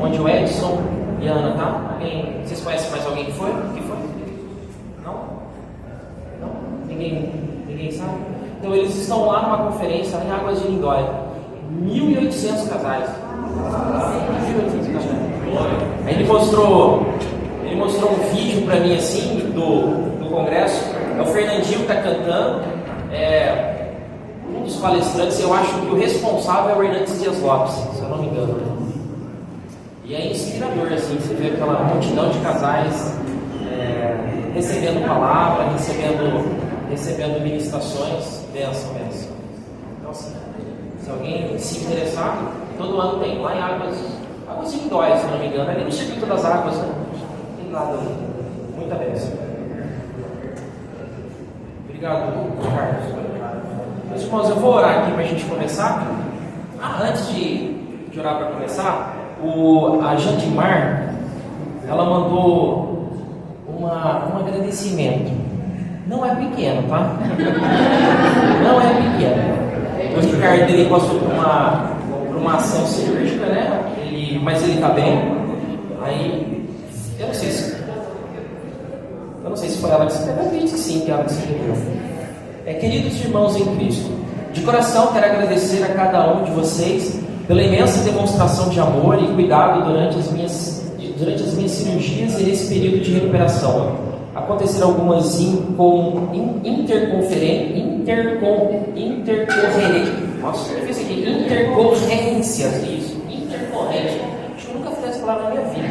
onde o Edson e a Ana, tá? Vocês conhecem mais alguém que foi? Não? Não? Ninguém sabe? Então eles estão lá numa conferência lá em Águas de Lindóia. 1.800 casais. 1.800 casais. Aí ele mostrou um vídeo para mim assim do congresso. É o Fernandinho que está cantando. Um dos palestrantes, eu acho que o responsável é o Hernandes Dias Lopes, se eu não me engano. E é inspirador, assim, você vê aquela multidão de casais recebendo palavra, recebendo ministrações, benção. Então, assim, se alguém se interessar, todo ano tem lá em Águas de Lindóia, se não me engano, ali no Circuito das Águas, né? Tem nada ali. Muita benção. Obrigado, Carlos. Meus irmãos, eu vou orar aqui para a gente começar. Antes de orar para começar, a Jandimar, ela mandou um agradecimento. Não é pequeno, tá? Não é pequeno. O Ricardo, ele passou por uma ação cirúrgica, né? Mas ele está bem. Aí, eu não sei se foi ela que se escreveu. Eu acredito que sim, que ela que se escreveu. Queridos irmãos em Cristo, de coração quero agradecer a cada um de vocês pela imensa demonstração de amor e cuidado durante as minhas cirurgias e nesse período de recuperação. Aconteceram algumas intercorrências, isso, intercorrência. Acho que eu nunca fiz essa palavra na minha vida.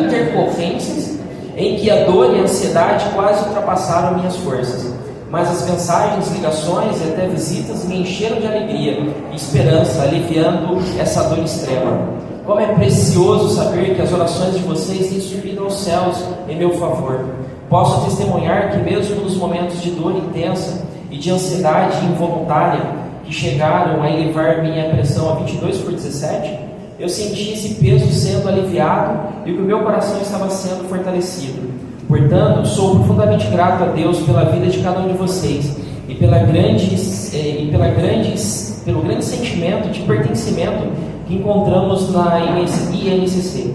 Intercorrências em que a dor e a ansiedade quase ultrapassaram minhas forças. Mas as mensagens, ligações e até visitas me encheram de alegria e esperança, aliviando essa dor extrema. Como é precioso saber que as orações de vocês têm subido aos céus em meu favor. Posso testemunhar que mesmo nos momentos de dor intensa e de ansiedade involuntária que chegaram a elevar minha pressão a 22/17, eu senti esse peso sendo aliviado e que o meu coração estava sendo fortalecido. Portanto, sou profundamente grato a Deus pela vida de cada um de vocês e pelo grande sentimento de pertencimento que encontramos na INCC.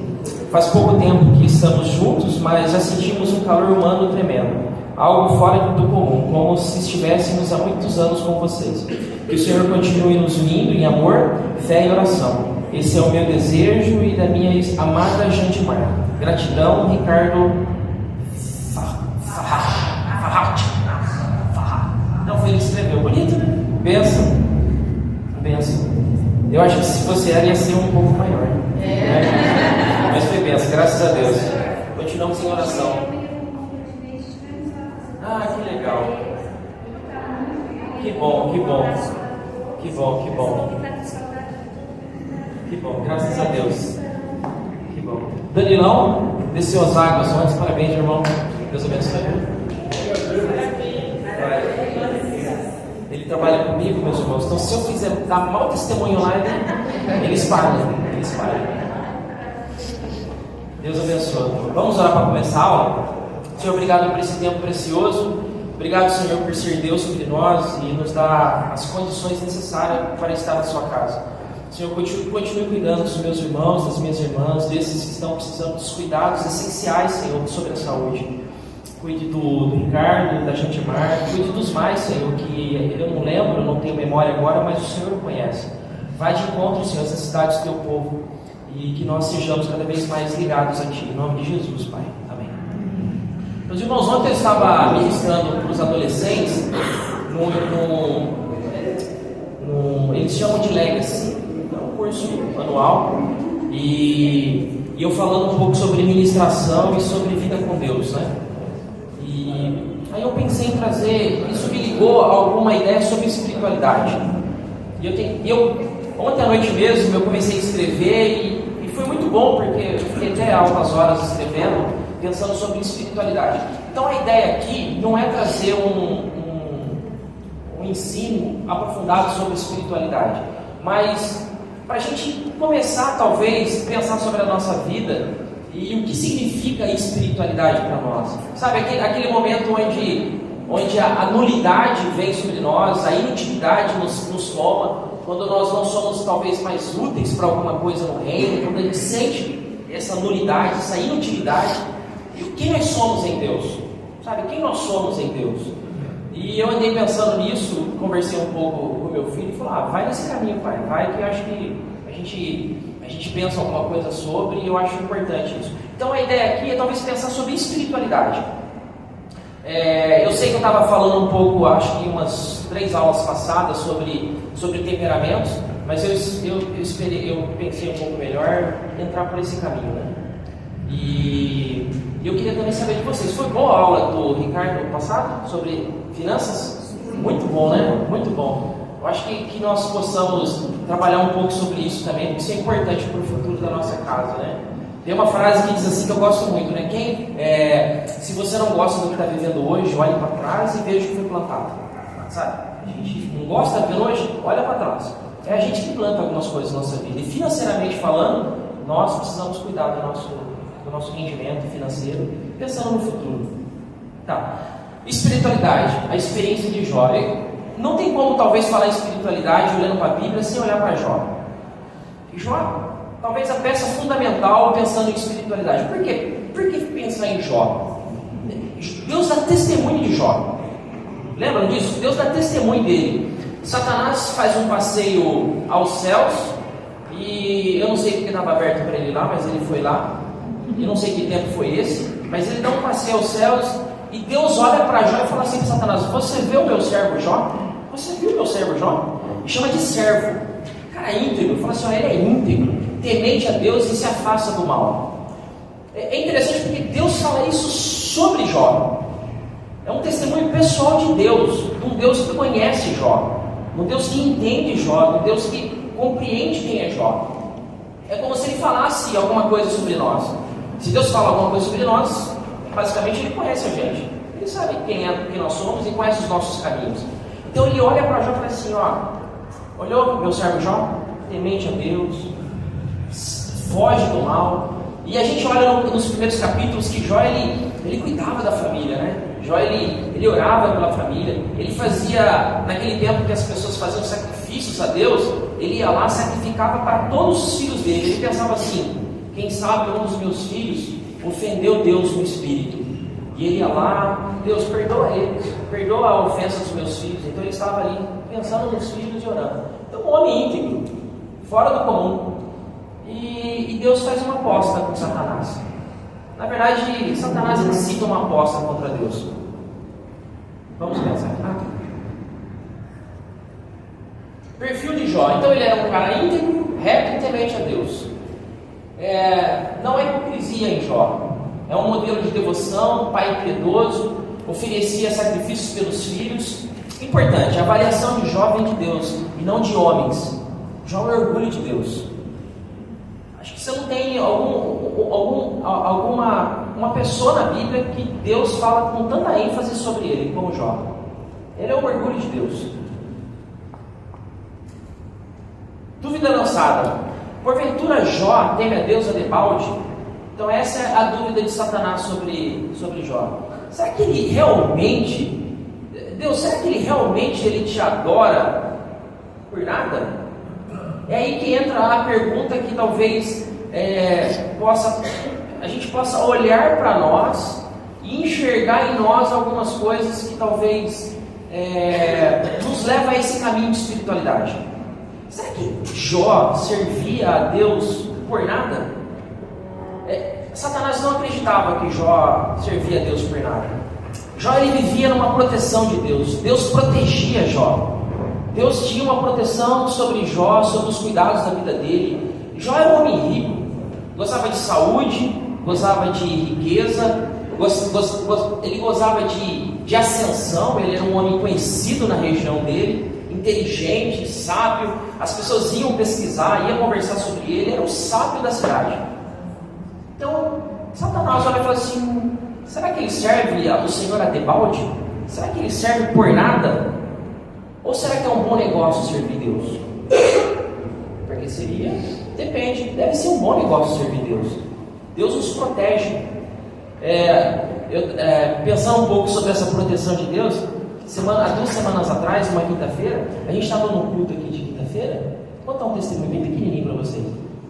Faz pouco tempo que estamos juntos, mas já sentimos um calor humano tremendo, algo fora do comum, como se estivéssemos há muitos anos com vocês. Que o Senhor continue nos unindo em amor, fé e oração. Esse é o meu desejo e da minha amada Jandimar. Gratidão, Ricardo. Não, foi ele que escreveu. Bonito, né? Benção. Eu acho que se fosse ela ia ser um pouco maior. Mas foi benção, graças a Deus. Continuamos em oração. Que legal. Que bom. Que bom, graças a Deus. Que bom. Danilão, desceu as águas antes. Parabéns, irmão. Deus abençoe. Ele trabalha comigo, meus irmãos. Então, se eu quiser dar mau testemunho lá, ele espalha. Deus abençoe. Vamos orar para começar a aula? Senhor, obrigado por esse tempo precioso. Obrigado, Senhor, por ser Deus sobre nós e nos dar as condições necessárias para estar na sua casa. Senhor, continue cuidando dos meus irmãos, das minhas irmãs, desses que estão precisando dos cuidados essenciais, Senhor, sobre a saúde. Cuide do Ricardo, da Jandimar, cuide dos mais, Senhor, que eu não lembro, não tenho memória agora, mas o Senhor conhece. Vai de encontro, Senhor, às necessidades do teu povo e que nós sejamos cada vez mais ligados a Ti, em nome de Jesus, Pai. Amém. Meus irmãos, ontem eu estava ministrando para os adolescentes eles chamam de Legacy, é um curso anual, e eu falando um pouco sobre ministração e sobre vida com Deus, né? Aí eu pensei em trazer, isso me ligou a alguma ideia sobre espiritualidade. Ontem à noite mesmo eu comecei a escrever e foi muito bom, porque eu fiquei até altas horas escrevendo, pensando sobre espiritualidade. Então a ideia aqui não é trazer um ensino aprofundado sobre espiritualidade, mas para a gente começar talvez a pensar sobre a nossa vida e o que significa a espiritualidade para nós. Sabe, aquele momento onde a nulidade vem sobre nós, a inutilidade nos toma, quando nós não somos talvez mais úteis para alguma coisa no reino, quando a gente sente essa nulidade, essa inutilidade. E o que nós somos em Deus? Sabe, quem nós somos em Deus? E eu andei pensando nisso, conversei um pouco com meu filho e falei, vai nesse caminho, pai, vai, que eu acho que a gente pensa alguma coisa sobre, e eu acho importante isso. Então a ideia aqui é talvez pensar sobre espiritualidade. Eu sei que eu estava falando um pouco, acho que umas 3 aulas passadas sobre temperamentos, mas eu pensei um pouco melhor entrar por esse caminho, né? E eu queria também saber de vocês, foi boa a aula do Ricardo passado sobre finanças? Muito bom, né? Muito bom. Eu acho que nós possamos trabalhar um pouco sobre isso também, porque isso é importante para o futuro da nossa casa, né? Tem uma frase que diz assim que eu gosto muito, né? Se você não gosta do que está vivendo hoje, olhe para trás e veja o que foi plantado. Sabe? A gente não gosta de ver hoje, olha para trás. É a gente que planta algumas coisas na nossa vida. E financeiramente falando, nós precisamos cuidar do nosso rendimento financeiro, pensando no futuro. Tá. Espiritualidade, a experiência de Jó. Não tem como talvez falar em espiritualidade olhando para a Bíblia sem olhar para Jó. Jó, talvez a peça fundamental pensando em espiritualidade. Por quê? Por que pensar em Jó? Deus dá testemunho de Jó. Lembram disso? Deus dá testemunho dele. Satanás faz um passeio aos céus, e eu não sei porque estava aberto para ele lá, mas ele foi lá. Eu não sei que tempo foi esse, mas ele dá um passeio aos céus, e Deus olha para Jó e fala assim para Satanás: você vê o meu servo Jó? Você viu o meu servo Jó? E chama de servo. Cara, íntegro. Fala assim: ele é íntegro, temente a Deus e se afasta do mal. É interessante porque Deus fala isso sobre Jó. É um testemunho pessoal de Deus, de um Deus que conhece Jó, um Deus que entende Jó, um Deus que compreende quem é Jó. É como se ele falasse alguma coisa sobre nós. Se Deus fala alguma coisa sobre nós, basicamente ele conhece a gente. Ele sabe quem nós somos e conhece os nossos caminhos. Então ele olha para Jó e fala assim: olhou meu servo Jó? Temente a Deus, foge do mal. E a gente olha nos primeiros capítulos que Jó ele cuidava da família, né? Jó ele orava pela família. Ele fazia, naquele tempo que as pessoas faziam sacrifícios a Deus, ele ia lá, sacrificava para todos os filhos dele. Ele pensava assim: quem sabe um dos meus filhos ofendeu Deus no espírito, e ele ia lá, Deus, perdoa eles, perdoa a ofensa dos meus filhos. Então ele estava ali pensando nos filhos e orando. Então um homem íntegro, fora do comum. E Deus faz uma aposta com Satanás. Na verdade, Satanás incita uma aposta contra Deus. Vamos pensar. Perfil de Jó. Então ele era um cara íntegro, reto e temente a Deus. Não há hipocrisia em Jó. É um modelo de devoção, pai piedoso, oferecia sacrifícios pelos filhos. Importante, a avaliação de Jó vem de Deus e não de homens. Jó é orgulho de Deus. Acho que você não tem uma pessoa na Bíblia que Deus fala com tanta ênfase sobre ele como Jó. Ele é o orgulho de Deus. Dúvida lançada: porventura Jó teme a Deus a debalde? Então essa é a dúvida de Satanás sobre Jó. Será que ele realmente, Deus, será que ele realmente te adora por nada? É aí que entra a pergunta que talvez a gente possa olhar para nós e enxergar em nós algumas coisas que talvez nos leva a esse caminho de espiritualidade. Será que Jó servia a Deus por nada? Satanás não acreditava que Jó servia a Deus por nada. Jó ele vivia numa proteção de Deus. Deus protegia Jó. Deus tinha uma proteção sobre Jó, sobre os cuidados da vida dele. Jó era um homem rico, gostava de saúde, gozava de riqueza, ele gozava de ascensão. Ele era um homem conhecido na região dele, inteligente, sábio. As pessoas iam pesquisar, iam conversar sobre ele. Era o sábio da cidade. Então Satanás olha e fala assim: será que ele serve ao Senhor a debalde? Será que ele serve por nada? Ou será que é um bom negócio servir Deus? Porque depende, deve ser um bom negócio servir Deus. Deus nos protege. Pensando um pouco sobre essa proteção de Deus, há 2 semanas atrás, uma quinta-feira, a gente estava num culto aqui de quinta-feira. sexta-feira, vou contar um testemunho bem pequenininho para vocês.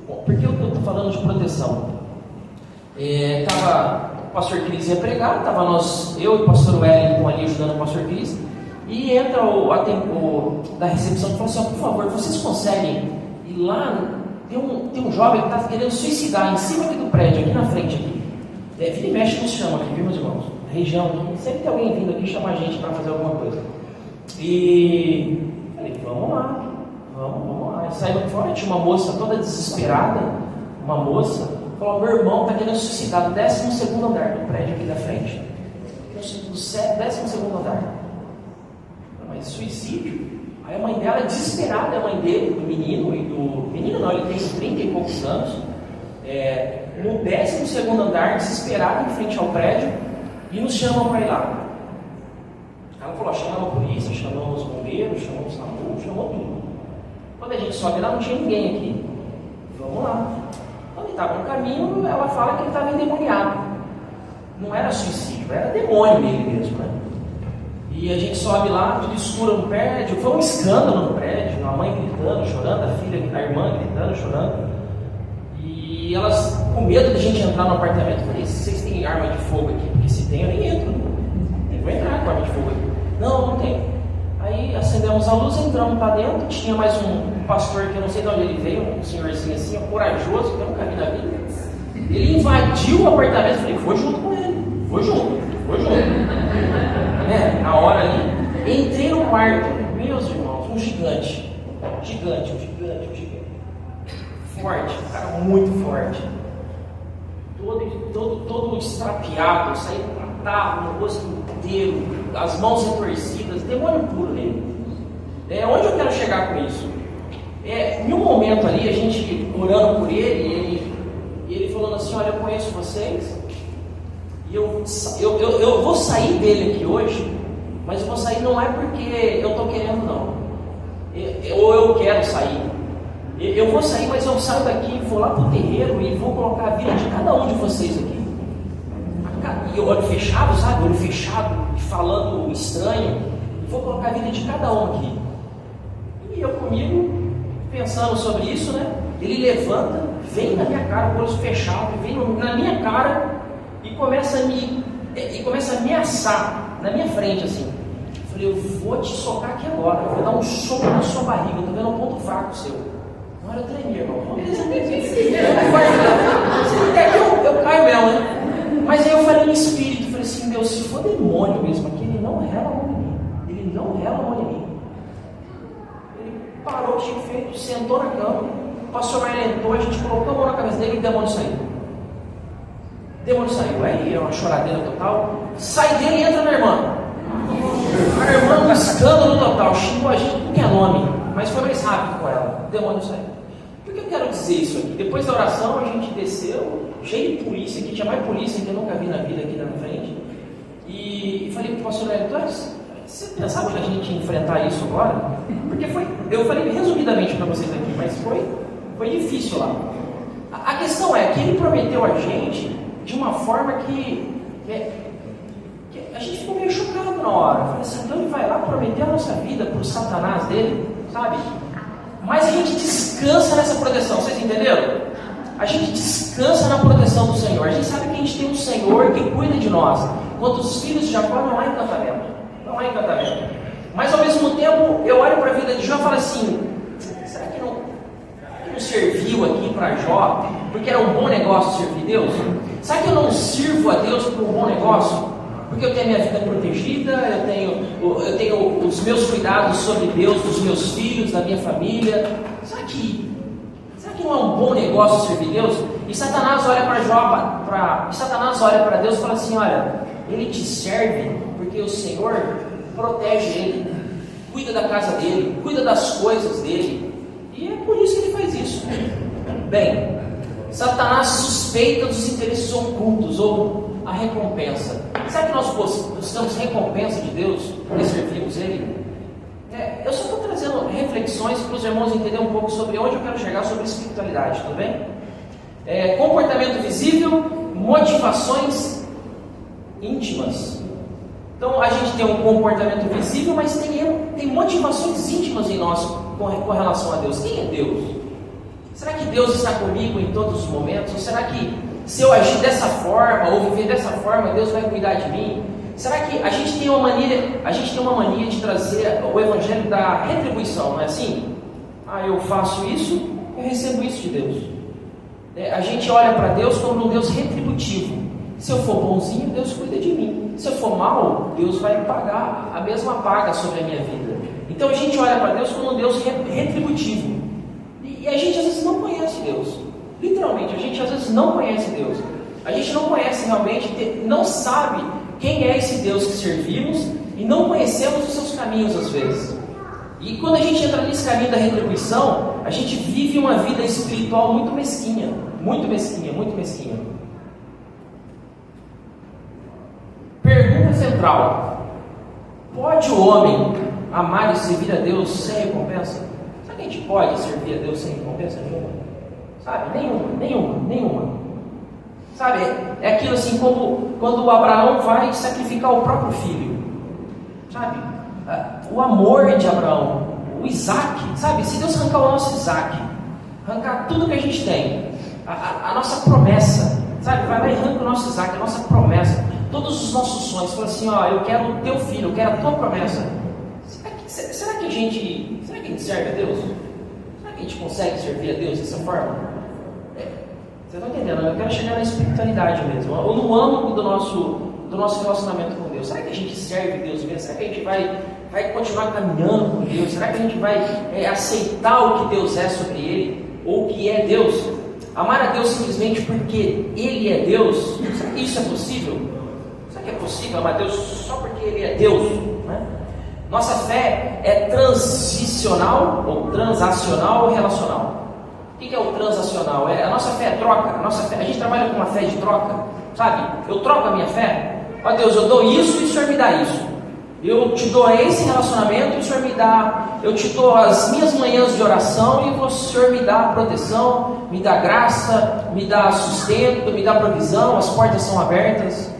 Bom, por que eu estou falando de proteção? Estava o pastor Cris ia pregar, estava eu e o pastor Wellington ali ajudando o pastor Cris, e entra o da recepção e fala assim: por favor, vocês conseguem ir lá? Tem um jovem que está querendo suicidar em cima aqui do prédio, aqui na frente aqui. Vira e mexe nos chama aqui, viu, meus irmãos? Região aqui, sempre tem alguém vindo aqui chamar a gente para fazer alguma coisa. E falei: vamos lá. E saímos fora, tinha uma moça toda desesperada, uma moça, falou: meu irmão está querendo suicidar no 12º andar do prédio aqui da frente. Do 12º andar. Mas suicídio? Aí a mãe dela, desesperada, a mãe dele, do menino, menino não, ele tem 30 e poucos anos, no 12º andar, desesperado, em frente ao prédio, e nos chamam para ir lá. Ela falou: chamamos a polícia, chamamos os bombeiros, chamamos o SAMU, chamou tudo. Quando a gente sobe lá, não tinha ninguém aqui. Vamos lá. Quando ele estava no caminho, ela fala que ele estava endemoniado. Não era suicídio, era demônio nele mesmo, né? E a gente sobe lá, tudo escuro no prédio. Foi um escândalo no prédio, a mãe gritando, chorando, a irmã gritando, chorando. E elas, com medo de a gente entrar no apartamento, falei: vocês têm arma de fogo aqui? Porque se tem, eu nem entro. Eu vou entrar com arma de fogo aqui. Não tem. Aí acendemos a luz, entramos para dentro. Tinha mais um pastor que eu não sei de onde ele veio, um senhorzinho assim, corajoso, que eu nunca vi na vida. Ele invadiu o apartamento. Eu falei: vou junto com ele, vou junto. Na hora ali, entrei no quarto, meus irmãos, um gigante. Forte, um cara muito forte. Todo estrapiado, saindo pra tapa, no rosto inteiro, as mãos retorcidas, demônio puro nele. Onde eu quero chegar com isso? Em um momento ali, a gente orando por ele, e ele falando assim: olha, eu conheço vocês, e eu vou sair dele aqui hoje, mas eu vou sair não é porque eu estou querendo, não, ou eu quero sair. Eu vou sair, mas eu saio daqui, vou lá para o terreiro e vou colocar a vida de cada um de vocês aqui. E olho fechado, sabe? Olho fechado, falando estranho. E vou colocar a vida de cada um aqui. E eu comigo, pensando sobre isso, né? Ele levanta, vem na minha cara, com o olho fechado, vem na minha cara e começa a ameaçar na minha frente, assim. Eu falei: eu vou te socar aqui agora, eu vou dar um soco na sua barriga, eu estou vendo um ponto fraco seu. Na hora eu tremi, irmão. Eu caio mesmo, né? Mas aí eu falei no espírito, falei assim: meu, se for demônio mesmo aqui, ele não rela a mão em mim. Ele parou o que tinha feito, sentou na cama, o pastor entrou, a gente colocou a mão na cabeça dele e o demônio saiu. Aí é uma choradeira total. Sai dele e entra na irmã. A irmã, um escândalo total, xingou a gente com que é nome, mas foi mais rápido com ela. O demônio saiu. Por que eu quero dizer isso aqui? Depois da oração, a gente desceu, cheio de polícia aqui, tinha mais polícia que eu nunca vi na vida aqui na frente. E falei para o pastor Hélio: você pensava que a gente ia enfrentar isso agora? Porque eu falei resumidamente para vocês aqui, mas foi difícil lá. A questão é que ele prometeu a gente de uma forma que a gente ficou meio chocado na hora. Eu falei assim: então ele vai lá prometer a nossa vida para o Satanás dele, sabe? Mas a gente descansa nessa proteção, vocês entenderam? A gente descansa na proteção do Senhor. A gente sabe que a gente tem um Senhor que cuida de nós. Enquanto os filhos de Jacó, não há encantamento. Mas ao mesmo tempo, eu olho para a vida de Jó e falo assim: será que não serviu aqui para Jó porque era um bom negócio servir Deus? Será que eu não sirvo a Deus por um bom negócio? Porque eu tenho a minha vida protegida, eu tenho os meus cuidados sobre Deus, dos meus filhos, da minha família. Será que não é um bom negócio servir Deus? E Satanás olha para Jó, Satanás olha para Deus e fala assim: olha, ele te serve porque o Senhor protege ele, cuida da casa dele, cuida das coisas dele. E é por isso que ele faz isso. Bem, Satanás suspeita dos interesses ocultos ou a recompensa. Será que nós buscamos recompensa de Deus porque servimos Ele? Eu só estou trazendo reflexões para os irmãos entenderem um pouco sobre onde eu quero chegar sobre espiritualidade, tudo bem? Comportamento visível, motivações íntimas. Então a gente tem um comportamento visível, mas tem motivações íntimas em nós com relação a Deus. Quem é Deus? Será que Deus está comigo em todos os momentos? Ou será que se eu agir dessa forma ou viver dessa forma, Deus vai cuidar de mim? Será que a gente tem uma mania de trazer o evangelho da retribuição, não é assim? Eu faço isso, eu recebo isso de Deus. A gente olha para Deus como um Deus retributivo. Se eu for bonzinho, Deus cuida de mim. Se eu for mal, Deus vai pagar a mesma paga sobre a minha vida. Então a gente olha para Deus como um Deus retributivo. E a gente às vezes não conhece Deus. Literalmente, a gente às vezes não conhece Deus. A gente não conhece realmente, não sabe quem é esse Deus que servimos e não conhecemos os seus caminhos às vezes. E quando a gente entra nesse caminho da retribuição, a gente vive uma vida espiritual muito mesquinha. Muito mesquinha, muito mesquinha. Pergunta central: pode o homem amar e servir a Deus sem recompensa? Será que a gente pode servir a Deus sem recompensa nenhuma? Sabe? Nenhuma. Sabe? É aquilo assim como quando Abraão vai sacrificar o próprio filho. Sabe? O amor de Abraão, o Isaac, sabe? Se Deus arrancar o nosso Isaac, arrancar tudo que a gente tem, a nossa promessa, sabe? Vai lá e arranca o nosso Isaac, a nossa promessa, todos os nossos sonhos, fala assim: eu quero o teu filho, eu quero a tua promessa. Será que a gente serve a Deus? Será que a gente consegue servir a Deus dessa forma? Vocês estão entendendo? Eu quero chegar na espiritualidade mesmo, ou no âmbito do nosso relacionamento com Deus. Será que a gente serve Deus mesmo? Será que a gente vai continuar caminhando com Deus? Será que a gente vai aceitar o que Deus é sobre Ele? Ou o que é Deus? Amar a Deus simplesmente porque Ele é Deus? Será que isso é possível? Será que é possível amar a Deus só porque Ele é Deus? Né? Nossa fé é transicional, ou transacional ou relacional? O que é o transacional? A nossa fé é troca. A gente trabalha com uma fé de troca, sabe? Eu troco a minha fé. Deus, eu dou isso e o Senhor me dá isso. Eu te dou esse relacionamento e o Senhor me dá. Eu te dou as minhas manhãs de oração e o Senhor me dá proteção, me dá graça, me dá sustento, me dá provisão, as portas são abertas.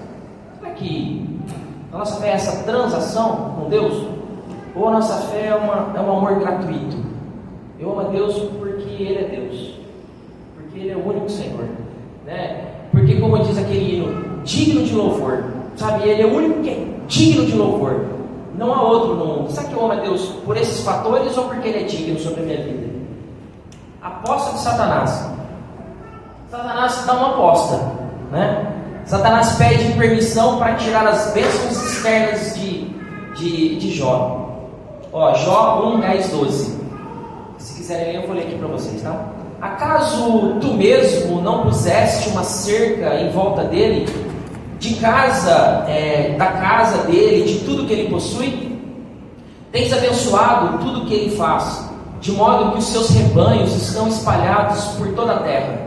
Será que a nossa fé é essa transação com Deus? Ou a nossa fé é um amor gratuito? Eu amo a Deus porque Ele é Deus, porque Ele é o único Senhor, né? Porque, como diz aquele hino, digno de louvor, sabe? Ele é o único que é digno de louvor, não há outro no mundo. Será que eu amo a Deus por esses fatores ou porque Ele é digno sobre a minha vida? Aposta de Satanás. Satanás dá uma aposta, né? Satanás pede permissão para tirar as bênçãos externas de Jó. Jó 1, 10, 12. Se quiserem ler, eu vou ler aqui para vocês, tá? Acaso tu mesmo não puseste uma cerca em volta dele, da casa dele, de tudo que ele possui? Tens abençoado tudo que ele faz, de modo que os seus rebanhos estão espalhados por toda a terra.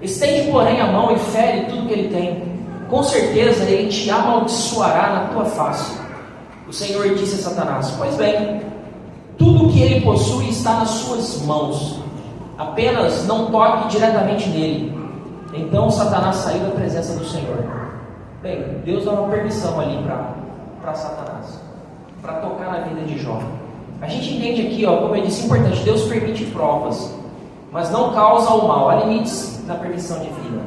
Estende, porém, a mão e fere tudo que ele tem. Com certeza ele te amaldiçoará na tua face. O Senhor disse a Satanás: pois bem, tudo que ele possui está nas suas mãos, apenas não toque diretamente nele. Então Satanás saiu da presença do Senhor. Bem, Deus dá uma permissão ali para Satanás, para tocar na vida de Jó. A gente entende aqui, como eu disse, importante: Deus permite provas, mas não causa o mal. Há limites na permissão divina.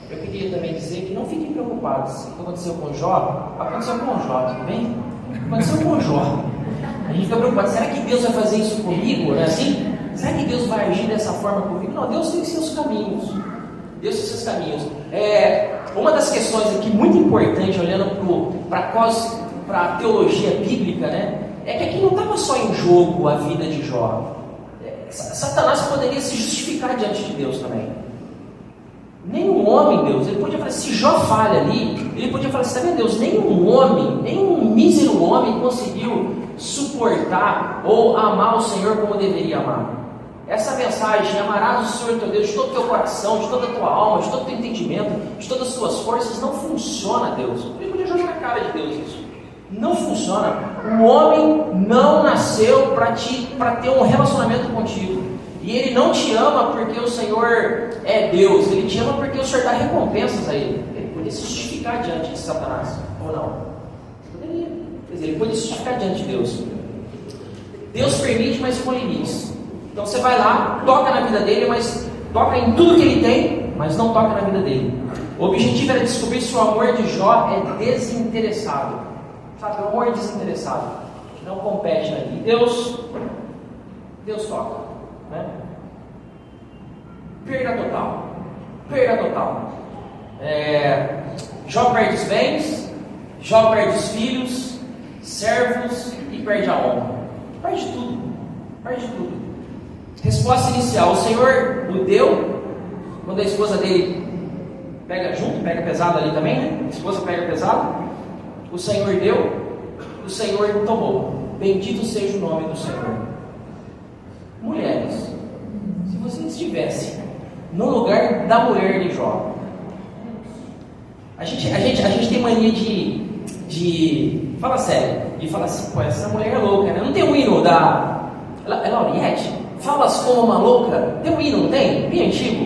Eu queria também dizer que não fiquem preocupados. O que aconteceu com Jó, aconteceu com Jó, tudo bem? Aconteceu com Jó. A gente fica preocupado: será que Deus vai fazer isso comigo? Não é assim? Será que Deus vai agir dessa forma comigo? Não, Deus tem seus caminhos. Deus tem seus caminhos. Uma das questões aqui muito importante, olhando para a teologia bíblica, né, é que aqui não estava só em jogo a vida de Jó. Satanás poderia se justificar diante de Deus também. Nenhum homem, Deus, ele podia falar: se Jó falha ali, ele podia falar assim: tá vendo, Deus, nenhum homem, nenhum mísero homem conseguiu suportar ou amar o Senhor como deveria amar. Essa mensagem: amarás o Senhor teu Deus de todo o teu coração, de toda a tua alma, de todo o teu entendimento, de todas as tuas forças, não funciona, Deus. Ele podia jogar na cara de Deus isso. Não funciona. O homem não nasceu para ter um relacionamento contigo. E Ele não te ama porque o Senhor é Deus. Ele te ama porque o Senhor dá recompensas a Ele. Ele poderia se justificar diante de Satanás, ou não? Poderia. Quer dizer, ele poderia se justificar diante de Deus. Deus permite, mas com limites. Então você vai lá, toca na vida dele, mas toca em tudo que ele tem, mas não toca na vida dele. O objetivo era descobrir se o amor de Jó é desinteressado. Sabe, o amor desinteressado, que não compete na vida. Deus toca, né? Perda total. Jó perde os bens, Jó perde os filhos, servos e perde a honra. Perde tudo. Resposta inicial: o Senhor o deu. Quando a esposa dele pega pesado ali também, né? A esposa pega pesado. O Senhor deu, o Senhor tomou. Bendito seja o nome do Senhor. Mulheres, se você estivesse no lugar da mulher de Jó, a gente tem mania de fala sério, de falar assim: pô, essa mulher é louca, né? Não tem um hino da Lauriette? Falas como uma louca? Tem um hino, não tem? Bem antigo.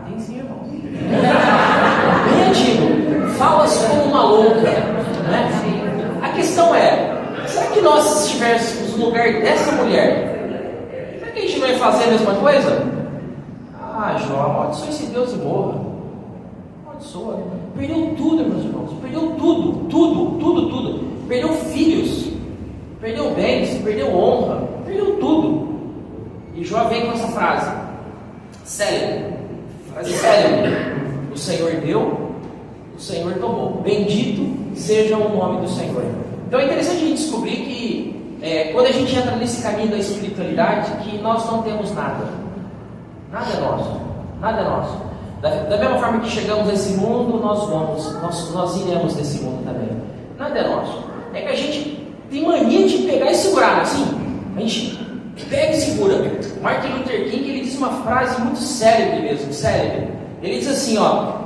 Tem sim, irmão. Bem antigo. Falas como uma louca, né? A questão é: será que nós estivéssemos no lugar dessa mulher, será que a gente vai fazer a mesma coisa? Jó, amaldiçoa esse Deus e morra. Amaldiçoa. Perdeu tudo, meus irmãos. Perdeu tudo. Perdeu filhos, perdeu bens, perdeu honra, perdeu tudo. E Jó vem com essa frase célebre. O Senhor deu, o Senhor tomou. Bendito seja o nome do Senhor. Então é interessante a gente descobrir que quando a gente entra nesse caminho da espiritualidade, que nós não temos nada. Nada é nosso. Da mesma forma que chegamos nesse mundo, nós iremos desse mundo também. Nada é nosso. É que a gente tem mania de pegar e segurar, assim. A gente pega e segura. Martin Luther King, ele diz uma frase muito célebre mesmo, célebre. Ele diz assim,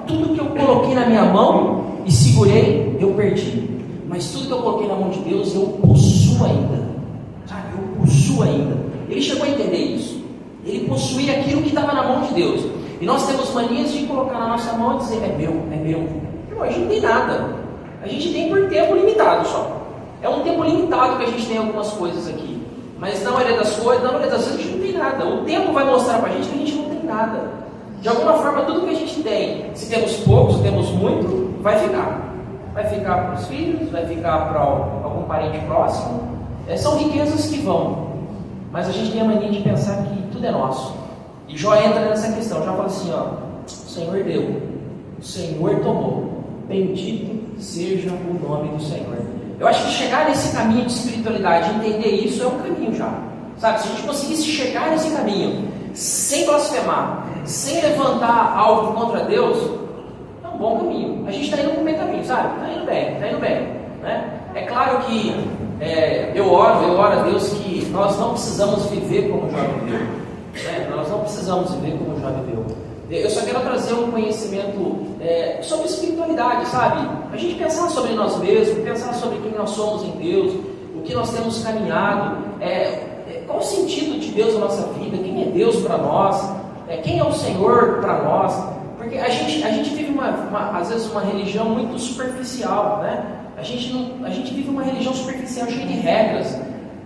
tudo que eu coloquei na minha mão e segurei, eu perdi. Mas tudo que eu coloquei na mão de Deus, eu possuo ainda. Sabe, eu possuo ainda. Ele chegou a entender isso. Ele possuía aquilo que estava na mão de Deus. E nós temos manias de colocar na nossa mão e dizer: é meu. Irmão, a gente não tem nada. A gente tem por tempo limitado só. É um tempo limitado que a gente tem algumas coisas aqui. Mas na maioria das vezes a gente não tem nada. O tempo vai mostrar para a gente que a gente não tem nada. De alguma forma, tudo que a gente tem, se temos pouco, se temos muito, vai ficar. Vai ficar para os filhos, vai ficar para algum parente próximo. São riquezas que vão. Mas a gente tem a mania de pensar que tudo é nosso. E Jó entra nessa questão. Jó fala assim: o Senhor deu, o Senhor tomou. Bendito seja o nome do Senhor. Eu acho que chegar nesse caminho de espiritualidade, entender isso, é um caminho já. Sabe, se a gente conseguisse chegar nesse caminho, sem blasfemar, sem levantar algo contra Deus, é um bom caminho. A gente está indo para o meio caminho, sabe? Está indo bem. Né? É claro que eu oro a Deus que nós não precisamos viver como Jó viveu. Nós não precisamos viver como Jó viveu. Eu só quero trazer um conhecimento sobre espiritualidade, sabe? A gente pensar sobre nós mesmos, pensar sobre quem nós somos em Deus, o que nós temos caminhado, qual o sentido de Deus na nossa vida, quem é Deus para nós, quem é o Senhor para nós. Porque a gente vive às vezes uma religião muito superficial, né? A gente vive uma religião superficial, cheia de regras,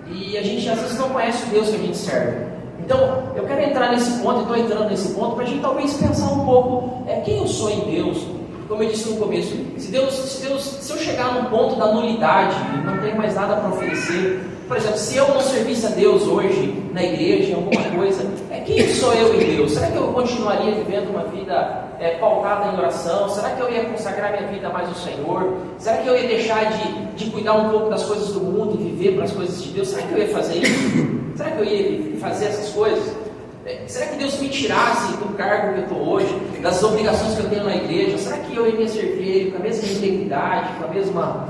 e a gente às vezes não conhece o Deus que a gente serve. Então, eu quero entrar nesse ponto, e estou entrando nesse ponto, para a gente talvez pensar um pouco, quem eu sou em Deus. Como eu disse no começo, se eu chegar num ponto da nulidade, não tenho mais nada para oferecer, por exemplo, se eu não servisse a Deus hoje, na igreja, em alguma coisa, quem sou eu em Deus? Será que eu continuaria vivendo uma vida pautada em oração? Será que eu ia consagrar minha vida mais ao Senhor? Será que eu ia deixar de cuidar um pouco das coisas do mundo e viver para as coisas de Deus? Será que eu ia fazer isso? Será que eu ia fazer essas coisas? Será que Deus me tirasse do cargo que eu estou hoje, das obrigações que eu tenho na igreja? Será que eu iria servir Ele com a mesma integridade, com a mesma...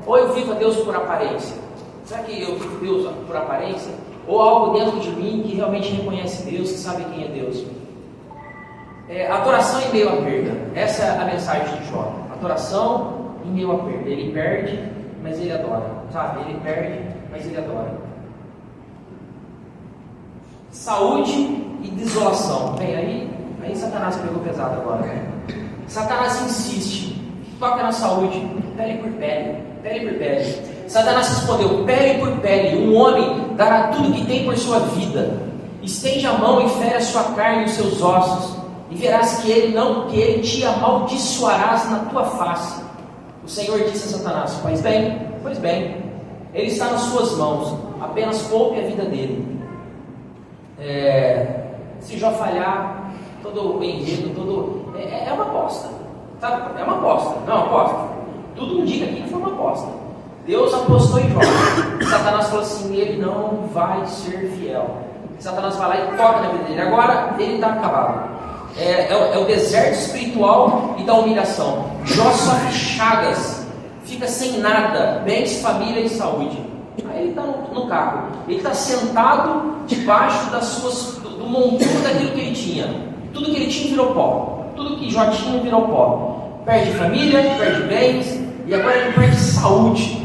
Ou eu vivo a Deus por aparência? Será que eu vivo Deus por aparência? Ou algo dentro de mim que realmente reconhece Deus, que sabe quem é Deus? Adoração em meio à perda. Essa é a mensagem de Jó. Adoração em meio à perda. Ele perde, mas ele adora. Sabe? Ele perde, mas ele adora. Saúde e desolação. Bem, aí Satanás pegou pesado agora. Satanás insiste. Toca na saúde, pele por pele. Pele por pele. Satanás respondeu: pele por pele, um homem dará tudo que tem por sua vida. Estende a mão e fere a sua carne e os seus ossos, e verás que ele te amaldiçoarás na tua face. O Senhor disse a Satanás: pois bem, ele está nas suas mãos, apenas poupe a vida dele. Se Jó falhar, todo o enredo, é uma aposta, sabe? É uma aposta, não é uma aposta. Tudo indica aqui que foi uma aposta. Deus apostou em Jó. Satanás falou assim: ele não vai ser fiel. Satanás vai lá e toca na vida dele. Agora ele está acabado. É o deserto espiritual e da humilhação. Jó sofre chagas, fica sem nada, bens, família e saúde. Aí ele está no carro, ele está sentado debaixo do monturo daquilo que ele tinha. Tudo que ele tinha virou pó, tudo que Jó tinha virou pó. Perde família, perde bens, e agora ele perde saúde.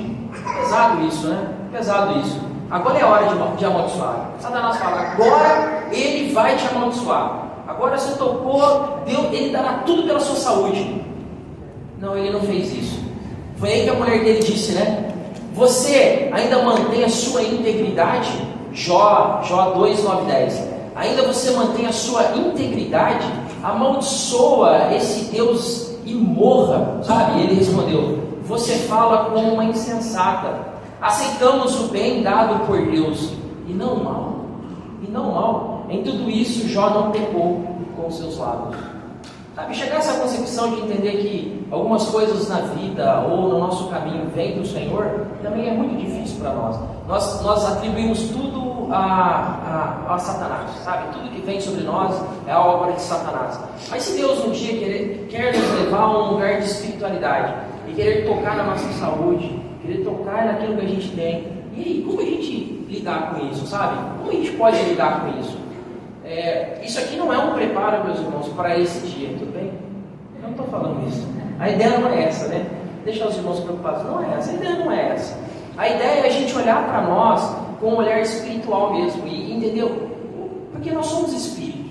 Pesado isso, né? Pesado isso. Agora é a hora de amaldiçoar. Satanás fala: agora ele vai te amaldiçoar. Agora você tocou, ele dará tudo pela sua saúde. Não, ele não fez isso. Foi aí que a mulher dele disse, né? Você ainda mantém a sua integridade? Jó 2, 9, 10. Ainda você mantém a sua integridade? Amaldiçoa esse Deus e morra. Sabe? Ele respondeu: você fala como uma insensata. Aceitamos o bem dado por Deus e não o mal. Em tudo isso, Jó não pecou com os seus lábios. Sabe, chegar a essa concepção de entender que algumas coisas na vida ou no nosso caminho vêm do Senhor, também é muito difícil para nós. Nós atribuímos tudo a Satanás, sabe? Tudo que vem sobre nós é a obra de Satanás. Mas se Deus um dia quer nos levar a um lugar de espiritualidade e querer tocar na nossa saúde, querer tocar naquilo que a gente tem, e aí, como a gente lidar com isso, sabe? Como a gente pode lidar com isso? Isso aqui não é um preparo, meus irmãos, para esse dia, tudo bem? Eu não estou falando isso. A ideia não é essa, né? Deixar os irmãos preocupados. Não é essa, a ideia não é essa. A ideia é a gente olhar para nós com um olhar espiritual mesmo e entender, porque nós somos espíritos.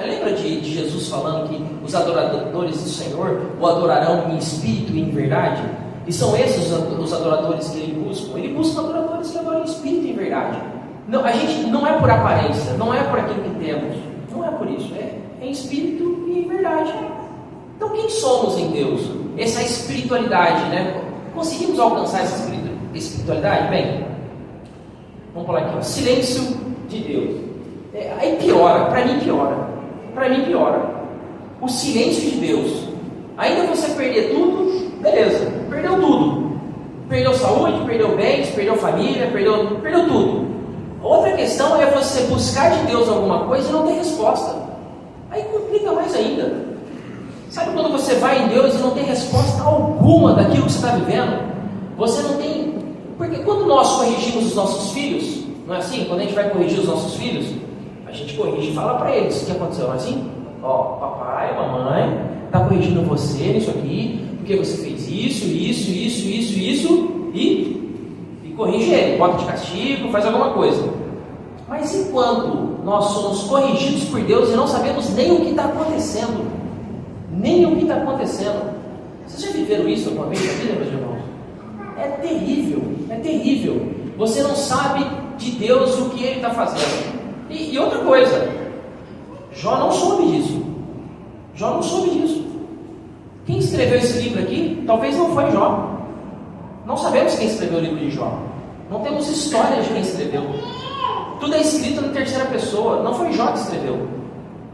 Lembra de Jesus falando que os adoradores do Senhor o adorarão em espírito e em verdade? E são esses os adoradores que ele busca. Ele busca adoradores que adoram em espírito e em verdade. Não, a gente não é por aparência, não é por aquilo que temos, não é por isso, é em espírito e em verdade. Então quem somos em Deus? Essa espiritualidade, né? Conseguimos alcançar essa espiritualidade? Bem, vamos falar aqui, ó. Silêncio de Deus. Aí piora, para mim piora. O silêncio de Deus. Ainda você perder tudo, beleza, perdeu tudo. Perdeu saúde, perdeu bens, perdeu família, perdeu tudo. Outra questão é você buscar de Deus alguma coisa e não ter resposta. Aí complica mais ainda. Sabe quando você vai em Deus e não tem resposta alguma daquilo que você está vivendo? Você não tem... Porque quando nós corrigimos os nossos filhos, não é assim? Quando a gente vai corrigir os nossos filhos, a gente corrige e fala para eles: o que aconteceu? Não é assim? Ó, papai, mamãe, está corrigindo você nisso aqui, porque você fez isso e corrige ele, bota de castigo, faz alguma coisa. Mas enquanto nós somos corrigidos por Deus e não sabemos nem o que está acontecendo, vocês já viveram isso alguma vez na vida, meus irmãos? É terrível. Você não sabe de Deus o que Ele está fazendo. E outra coisa, Jó não soube disso. Quem escreveu esse livro aqui, talvez não foi Jó. Não sabemos quem escreveu o livro de Jó. Não temos história de quem escreveu. Tudo é escrito na terceira pessoa. Não foi Jó que escreveu.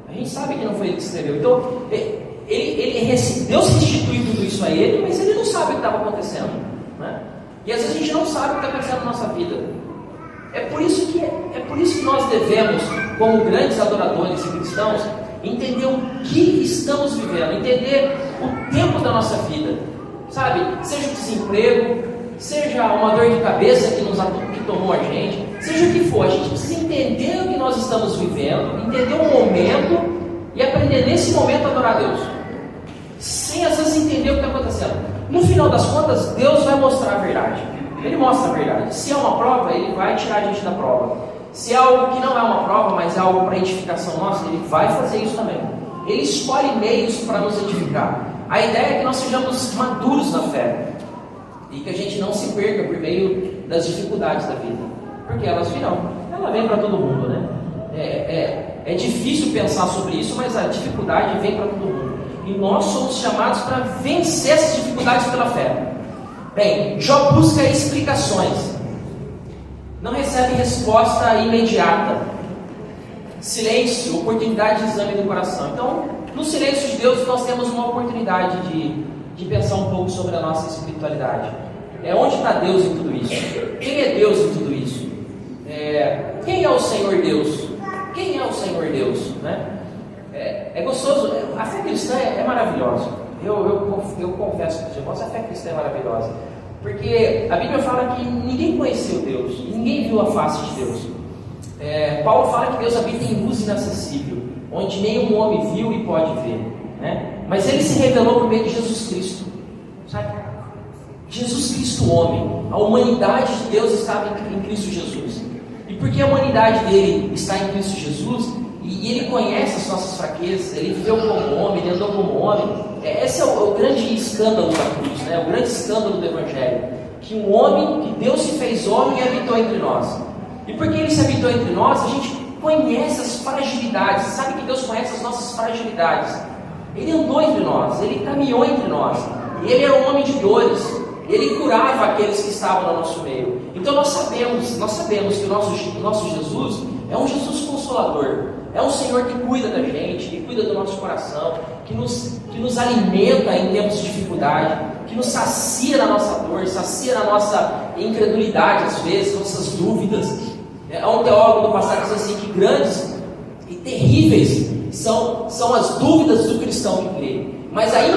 A gente sabe que não foi ele que escreveu. Então, Deus restituiu tudo isso a ele, mas ele não sabe o que estava acontecendo, né? E às vezes a gente não sabe o que está acontecendo na nossa vida. É por isso que nós devemos, como grandes adoradores cristãos, entender o que estamos vivendo, entender o tempo da nossa vida, sabe? Seja o desemprego, seja uma dor de cabeça que tomou a gente, seja o que for, a gente precisa entender o que nós estamos vivendo, entender o momento e aprender nesse momento a adorar a Deus, sem às vezes entender o que está acontecendo. No final das contas, Deus vai mostrar a verdade. Ele mostra a verdade. Se é uma prova, Ele vai tirar a gente da prova. Se é algo que não é uma prova, mas é algo para edificação nossa, Ele vai fazer isso também. Ele escolhe meios para nos edificar. A ideia é que nós sejamos maduros na fé. e que a gente não se perca por meio das dificuldades da vida, porque elas virão, ela vem para todo mundo, né? É difícil pensar sobre isso, mas a dificuldade vem para todo mundo, e nós somos chamados para vencer essas dificuldades pela fé. Bem, Jó busca explicações, não recebe resposta imediata. Silêncio, oportunidade de exame do coração. Então, no silêncio de Deus, nós temos uma oportunidade de pensar um pouco sobre a nossa espiritualidade. Onde está Deus em tudo isso? Quem é Deus em tudo isso? Quem é o Senhor Deus? Quem é o Senhor Deus? Né? É gostoso, a fé cristã é maravilhosa. Eu confesso para você, a fé cristã é maravilhosa. Porque a Bíblia fala que ninguém conheceu Deus, ninguém viu a face de Deus. Paulo fala que Deus habita em luz inacessível, onde nenhum homem viu e pode ver, né? Mas Ele se revelou por meio de Jesus Cristo, sabe? Jesus Cristo homem, a humanidade de Deus estava em Cristo Jesus, e porque a humanidade dele está em Cristo Jesus, e Ele conhece as nossas fraquezas, Ele viveu como homem, Ele andou como homem. Esse é o grande escândalo da cruz, né? O grande escândalo do Evangelho, que um homem, que Deus se fez homem e habitou entre nós. E porque Ele se habitou entre nós, a gente conhece as fragilidades. Você sabe que Deus conhece as nossas fragilidades. Ele andou entre nós, Ele caminhou entre nós, e Ele era um homem de dores. Ele curava aqueles que estavam no nosso meio. Então nós sabemos que o nosso Jesus é um Jesus consolador, é um Senhor que cuida da gente, que cuida do nosso coração, que nos alimenta em tempos de dificuldade, que nos sacia na nossa dor, sacia na nossa incredulidade às vezes, nossas dúvidas. Há um teólogo do passado que diz assim, que grandes e terríveis são as dúvidas do cristão que crê, mas a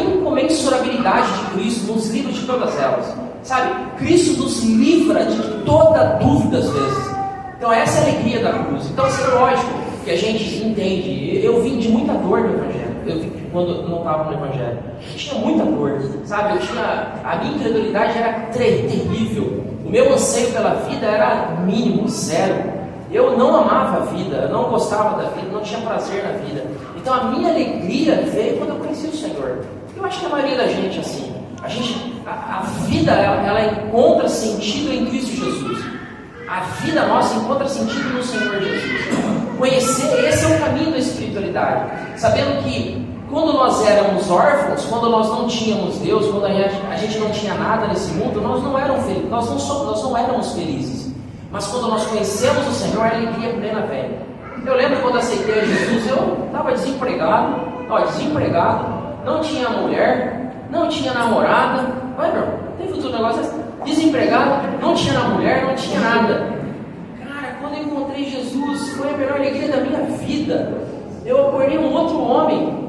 incomensurabilidade de Cristo nos livra de todas elas, sabe? Cristo nos livra de toda dúvida às vezes. Então essa é a alegria da cruz. Então é lógico que a gente entende. Eu vim de muita dor no Evangelho, quando não estava no Evangelho, eu tinha muita dor, sabe? A minha incredulidade era terrível. O meu anseio pela vida era mínimo, zero. Eu não amava a vida, eu não gostava da vida, não tinha prazer na vida. Então a minha alegria veio quando eu conheci o Senhor. Eu acho que a maioria da gente é assim. A vida, ela encontra sentido em Cristo Jesus. A vida nossa encontra sentido no Senhor Jesus. Conhecer, esse é o caminho da espiritualidade. Sabendo que quando nós éramos órfãos, quando nós não tínhamos Deus, quando a gente não tinha nada nesse mundo, nós não éramos felizes, nós não éramos felizes. Mas quando nós conhecemos o Senhor, a alegria plena vem. Eu lembro quando aceitei a Jesus, eu estava desempregado, não tinha mulher, não tinha namorada, vai, meu, tem futuro negócio assim, desempregado, não tinha mulher, não tinha nada. Cara, quando eu encontrei Jesus, foi a melhor alegria da minha vida. Eu acordei um outro homem.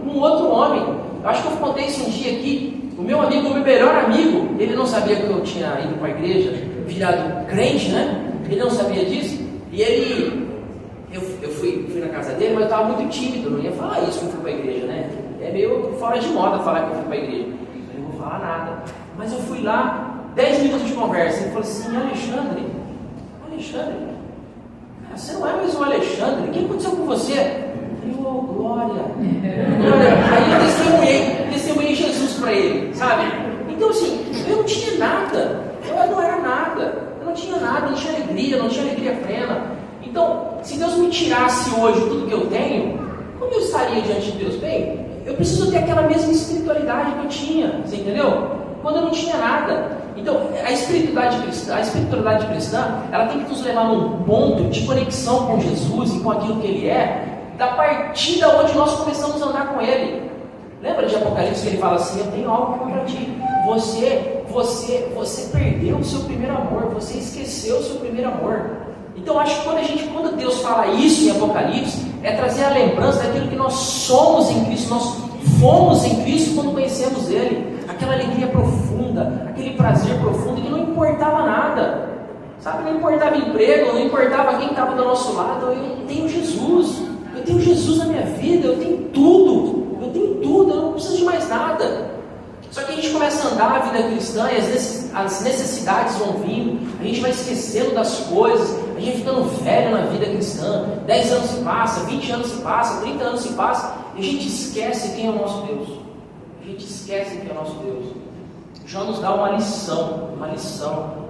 Eu acho que eu contei isso um dia aqui. O meu melhor amigo, ele não sabia que eu tinha ido para a igreja, virado crente, né? Ele não sabia disso. E eu fui na casa dele, mas eu estava muito tímido, não ia falar isso que eu fui para a igreja, né? É meio fora de moda falar que eu fui para a igreja. Eu não vou falar nada. Mas eu fui lá, 10 minutos de conversa. Ele falou assim: Alexandre, você não é mais o Alexandre, o que aconteceu com você? Oh, glória! Aí eu testemunhei Jesus para ele, sabe? Então assim, eu não tinha nada, eu não era nada, eu não tinha nada, não tinha alegria plena. Então, se Deus me tirasse hoje tudo que eu tenho, como eu estaria diante de Deus? Bem, eu preciso ter aquela mesma espiritualidade que eu tinha, você entendeu? Quando eu não tinha nada. Então, a espiritualidade cristã, ela tem que nos levar num ponto de conexão com Jesus e com aquilo que Ele é, da partida onde nós começamos a andar com Ele. Lembra de Apocalipse que Ele fala assim: eu tenho algo contra ti. Você perdeu o seu primeiro amor, você esqueceu o seu primeiro amor. Então, acho que quando Deus fala isso em Apocalipse, é trazer a lembrança daquilo que nós somos em Cristo, nós fomos em Cristo quando conhecemos Ele. Aquela alegria profunda, aquele prazer profundo que não importava nada, sabe? Não importava emprego, não importava quem estava do nosso lado. Eu tenho Jesus na minha vida, eu tenho tudo, eu não preciso de mais nada. Só que a gente começa a andar a vida cristã e as necessidades vão vindo, a gente vai esquecendo das coisas, a gente ficando velho na vida cristã. 10 anos se passa, 20 anos se passa, 30 anos se passa, e a gente esquece quem é o nosso Deus. Jó nos dá uma lição,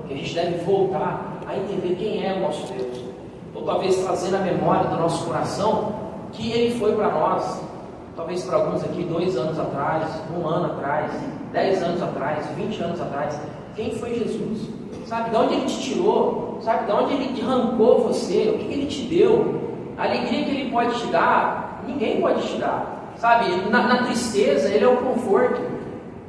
que a gente deve voltar a entender quem é o nosso Deus. Ou talvez trazer na memória do nosso coração que Ele foi para nós, talvez para alguns aqui 2 anos atrás, 1 ano atrás, 10 anos atrás, 20 anos atrás. Quem foi Jesus? Sabe, de onde Ele te tirou? Sabe, de onde Ele arrancou você? O que Ele te deu? A alegria que Ele pode te dar, ninguém pode te dar. Sabe, na tristeza Ele é o conforto.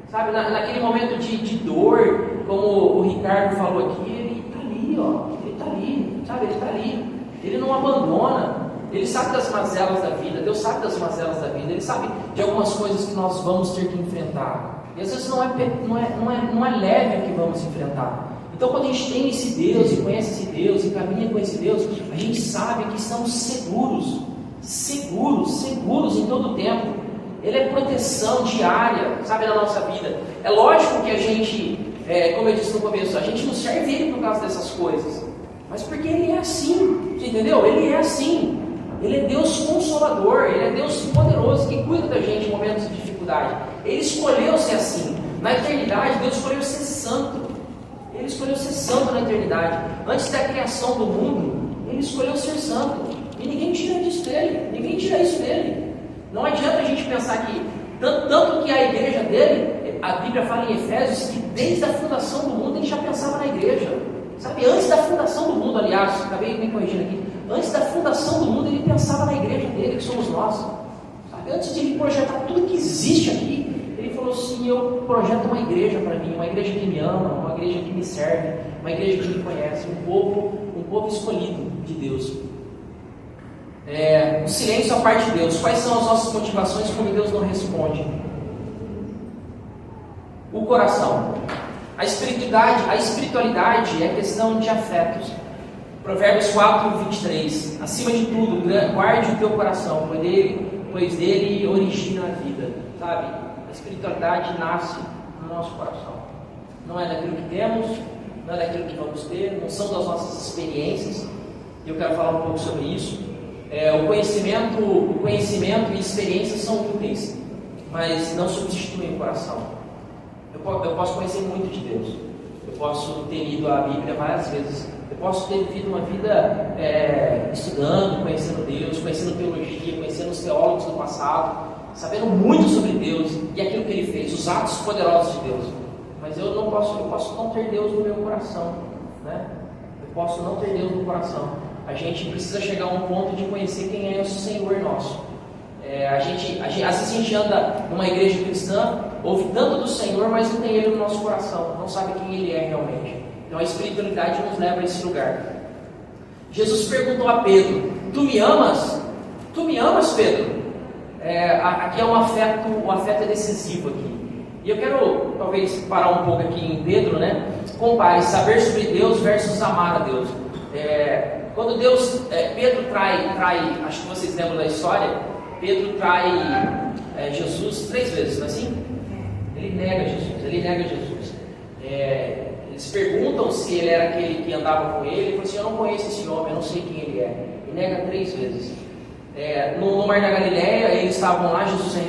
Sabe, naquele momento de dor, como o Ricardo falou aqui, Ele está ali, ó. Ele está ali, sabe, Ele está ali. Ele não abandona. Ele sabe das mazelas da vida. Deus sabe das mazelas da vida. Ele sabe de algumas coisas que nós vamos ter que enfrentar. E às vezes não é leve o que vamos enfrentar. Então, quando a gente tem esse Deus e conhece esse Deus e caminha com esse Deus, a gente sabe que estamos seguros em todo o tempo. Ele é proteção diária, sabe, na nossa vida. É lógico que a gente, como eu disse no começo, a gente não serve Ele por causa dessas coisas, mas porque Ele é assim, você entendeu? Ele é assim. Ele é Deus consolador, Ele é Deus poderoso, que cuida da gente em momentos de dificuldade. Ele escolheu ser assim. Na eternidade, Deus escolheu ser santo. Ele escolheu ser santo na eternidade. Antes da criação do mundo, Ele escolheu ser santo. E ninguém tira isso dele. Não adianta a gente pensar que, tanto que a igreja dele, a Bíblia fala em Efésios, que desde a fundação do mundo ele já pensava na igreja. Sabe, antes da fundação do mundo, aliás, acabei me corrigindo aqui, antes da fundação do mundo ele pensava na igreja dele, que somos nós. Sabe, antes de ele projetar tudo que existe aqui, ele falou assim: eu projeto uma igreja para mim, uma igreja que me ama, uma igreja que me serve, uma igreja que me conhece, um povo escolhido de Deus. O silêncio à parte de Deus. Quais são as nossas motivações quando Deus não responde? O coração. A espiritualidade é questão de afetos. Provérbios 4, 23. Acima de tudo, guarde o teu coração, pois dele origina a vida. Sabe? A espiritualidade nasce no nosso coração. Não é daquilo que temos, não é daquilo que vamos ter, não são das nossas experiências. E eu quero falar um pouco sobre isso. O conhecimento e experiências são úteis, mas não substituem o coração. Eu posso conhecer muito de Deus, eu posso ter lido a Bíblia várias vezes, eu posso ter vivido uma vida estudando, conhecendo Deus, conhecendo teologia, conhecendo os teólogos do passado, sabendo muito sobre Deus e aquilo que Ele fez, os atos poderosos de Deus. Mas eu posso não ter Deus no meu coração, né? Eu posso não ter Deus no coração. A gente precisa chegar a um ponto de conhecer quem é o Senhor nosso. Às vezes a gente anda numa igreja cristã, ouve tanto do Senhor, mas não tem Ele no nosso coração, não sabe quem Ele é realmente. Então a espiritualidade nos leva a esse lugar. Jesus perguntou a Pedro: tu me amas? Tu me amas, Pedro? Aqui é um afeto é decisivo aqui. E eu quero talvez parar um pouco aqui em Pedro, né? Compare saber sobre Deus versus amar a Deus. Quando Pedro trai, acho que vocês lembram da história, Pedro trai Jesus 3 vezes, não é assim? Ele nega Jesus. Eles perguntam se ele era aquele que andava com ele, ele falou assim: eu não conheço esse homem, eu não sei quem ele é. E nega 3 vezes. No Mar da Galileia, eles estavam lá, Jesus é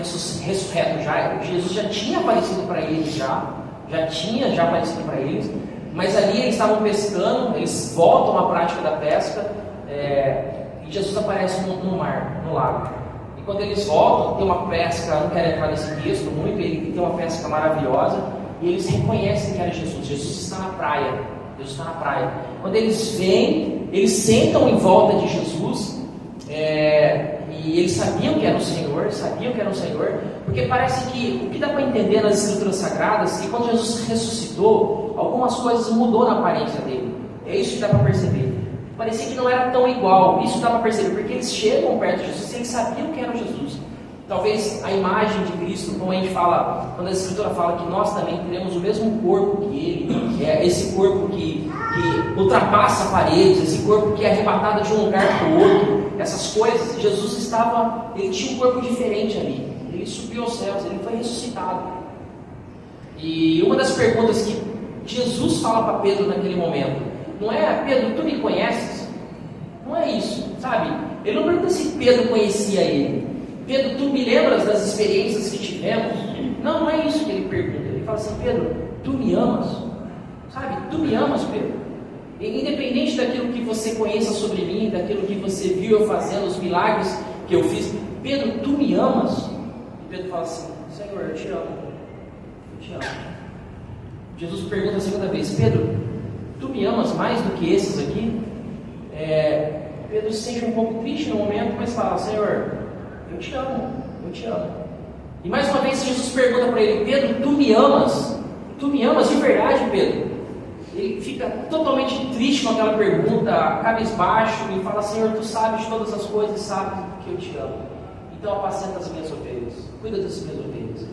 ressurreto já, Jesus já tinha aparecido para eles tinha aparecido para eles. Mas ali eles estavam pescando, eles voltam à prática da pesca, e Jesus aparece no mar, no lago. E quando eles voltam, tem uma pesca, não quero entrar nesse texto muito, ele tem uma pesca maravilhosa, e eles reconhecem que era Jesus. Jesus está na praia. Quando eles vêm, eles sentam em volta de Jesus, e eles sabiam que era o Senhor, porque parece que o que dá para entender nas Escrituras Sagradas é que quando Jesus ressuscitou, algumas coisas mudou na aparência dele. É isso que dá para perceber. Parecia que não era tão igual. Isso dá para perceber, porque eles chegam perto de Jesus e eles sabiam que era Jesus. Talvez a imagem de Cristo, como a gente fala, quando a Escritura fala que nós também teremos o mesmo corpo que Ele, esse corpo que ultrapassa paredes, esse corpo que é arrebatado de um lugar para o outro, essas coisas, Jesus ele tinha um corpo diferente ali. Ele subiu aos céus, ele foi ressuscitado. E uma das perguntas que Jesus fala para Pedro naquele momento, não é: Pedro, tu me conheces? Não é isso, sabe? Ele não pergunta se Pedro conhecia ele. Pedro, tu me lembras das experiências que tivemos? Não é isso que ele pergunta. Ele fala assim: Pedro, tu me amas? Sabe, tu me amas, Pedro? E, independente daquilo que você conheça sobre mim, daquilo que você viu eu fazendo, os milagres que eu fiz, Pedro, tu me amas? E Pedro fala assim, Senhor, eu te amo. Eu te amo. Jesus pergunta a segunda vez, Pedro, tu me amas mais do que esses aqui? Pedro se sente um pouco triste no momento, mas fala, Senhor, eu te amo, eu te amo. E mais uma vez Jesus pergunta para ele, Pedro, tu me amas? Tu me amas de verdade, Pedro? Ele fica totalmente triste com aquela pergunta, cabisbaixo, e fala, Senhor, tu sabes todas as coisas, sabes que eu te amo. Então apacenta as minhas ovelhas, cuida das minhas ovelhas.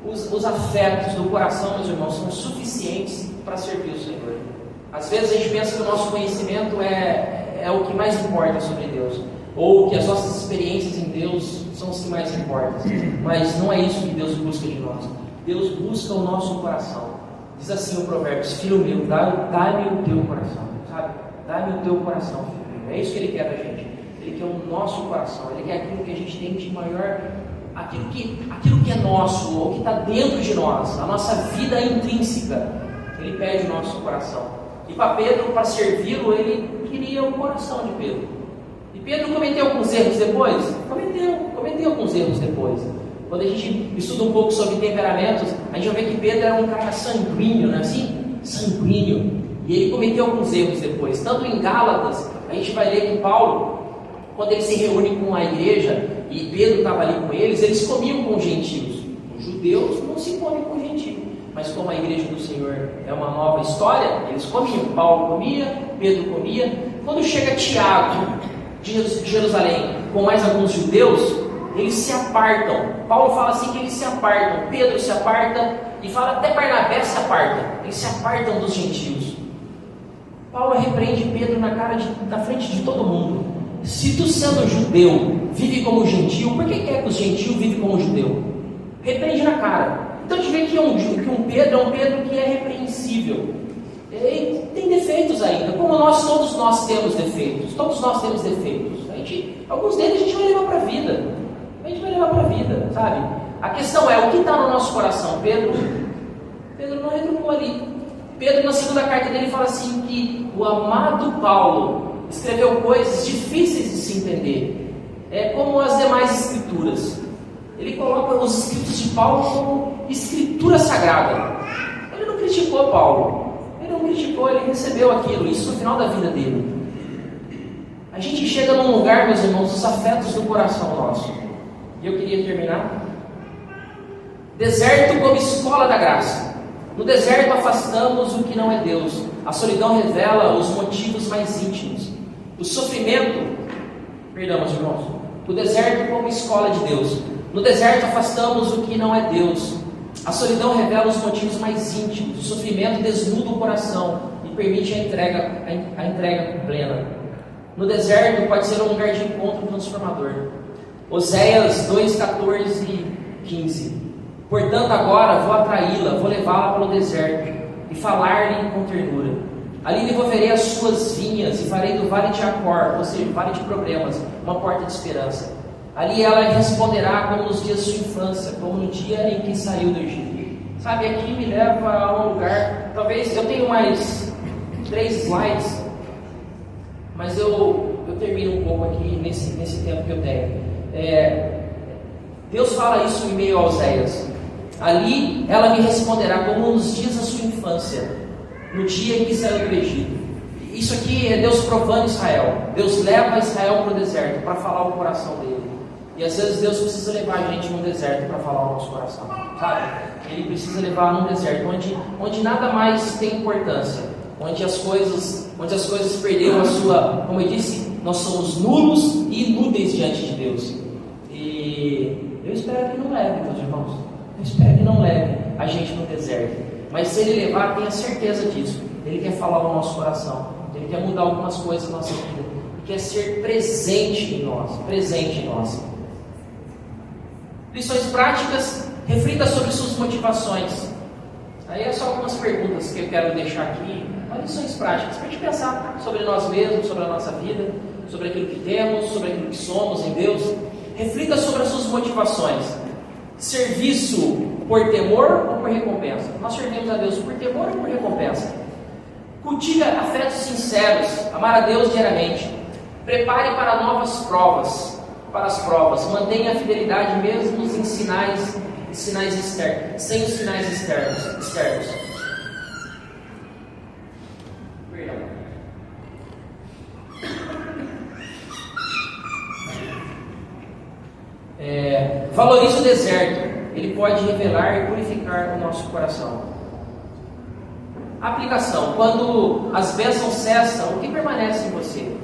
Os afetos do coração, meus irmãos, são suficientes para servir o Senhor. Às vezes a gente pensa que o nosso conhecimento é o que mais importa sobre Deus, ou que as nossas experiências em Deus são as que mais importam, mas não é isso que Deus busca de nós. Deus busca o nosso coração. Diz assim o Provérbios, filho meu, dá-me o teu coração, sabe? Dá-me o teu coração, filho meu. É isso que Ele quer da gente. Ele quer o nosso coração, Ele quer aquilo que a gente tem de maior, aquilo que é nosso, ou que está dentro de nós, a nossa vida intrínseca. Ele pede o nosso coração. E para Pedro, para servi-lo, ele queria o coração de Pedro. E Pedro cometeu alguns erros depois? Cometeu alguns erros depois. Quando a gente estuda um pouco sobre temperamentos, a gente vai ver que Pedro era um cara sanguíneo, não é assim? Sanguíneo. E ele cometeu alguns erros depois. Tanto em Gálatas, a gente vai ler que Paulo, quando ele se reúne com a igreja, e Pedro estava ali com eles comiam com os gentios. Os judeus não se comem com gentios. Mas como a igreja do Senhor é uma nova história, eles comiam. Paulo comia, Pedro comia. Quando chega Tiago, de Jerusalém, com mais alguns judeus, eles se apartam. Paulo fala assim que eles se apartam. Pedro se aparta e fala até Barnabé se aparta. Eles se apartam dos gentios. Paulo repreende Pedro na frente de todo mundo. Se tu sendo judeu vive como gentio, por que quer que os gentios vivem como judeu? Repreende na cara. Então a gente vê que um Pedro é um Pedro que é repreensível. Ele tem defeitos ainda, como todos nós temos defeitos. Todos nós temos defeitos. Alguns deles a gente vai levar para a vida. A gente vai levar para a vida, sabe? A questão é, o que está no nosso coração? Pedro não retrucou ali. Pedro, na segunda carta dele, fala assim que o amado Paulo escreveu coisas difíceis de se entender, como as demais escrituras. Ele coloca os escritos de Paulo como escritura sagrada. Ele não criticou Paulo. Ele recebeu aquilo, isso no final da vida dele. A gente chega num lugar, meus irmãos, os afetos do coração nosso. E eu queria terminar. Deserto como escola da graça. No deserto afastamos o que não é Deus. A solidão revela os motivos mais íntimos. O sofrimento, meus irmãos, o deserto como escola de Deus. No deserto afastamos o que não é Deus. A solidão revela os motivos mais íntimos. O sofrimento desnuda o coração e permite a entrega plena. No deserto pode ser um lugar de encontro transformador. Oséias 2, 14 e 15. Portanto agora vou atraí-la, vou levá-la para o deserto e falar-lhe com ternura. Ali devolverei as suas vinhas e farei do vale de Acor, ou seja, vale de problemas, uma porta de esperança. Ali ela responderá como nos dias de sua infância, como no dia em que saiu do Egito. Sabe, aqui me leva a um lugar, talvez eu tenho mais 3 slides, mas eu termino um pouco aqui nesse tempo que eu tenho. Deus fala isso em meio a Oséias. Ali ela me responderá como nos dias da sua infância, no dia em que saiu do Egito. Isso aqui é Deus provando Israel. Deus leva Israel para o deserto para falar o coração dele. E às vezes Deus precisa levar a gente num deserto para falar o nosso coração, sabe? Ele precisa levar num deserto onde nada mais tem importância, onde as coisas perderam a sua, como eu disse, nós somos nulos e inúteis diante de Deus. E eu espero que não leve, meus irmãos. Eu espero que não leve a gente no deserto. Mas se Ele levar, tenha certeza disso. Ele quer falar o nosso coração. Ele quer mudar algumas coisas na nossa vida. Ele quer ser presente em nós. Lições práticas, reflita sobre suas motivações. Aí é só algumas perguntas que eu quero deixar aqui. Lições práticas, para a gente pensar sobre nós mesmos, sobre a nossa vida, sobre aquilo que temos, sobre aquilo que somos em Deus. Reflita sobre as suas motivações. Serviço por temor ou por recompensa? Nós servimos a Deus por temor ou por recompensa? Cultive afetos sinceros, amar a Deus diariamente. Prepare para novas provas, para as provas. Mantenha a fidelidade mesmo em sinais externos, sem os sinais externos. Perdão. Valorize o deserto. Ele pode revelar e purificar o nosso coração. Aplicação. Quando as bênçãos cessam, o que permanece em você?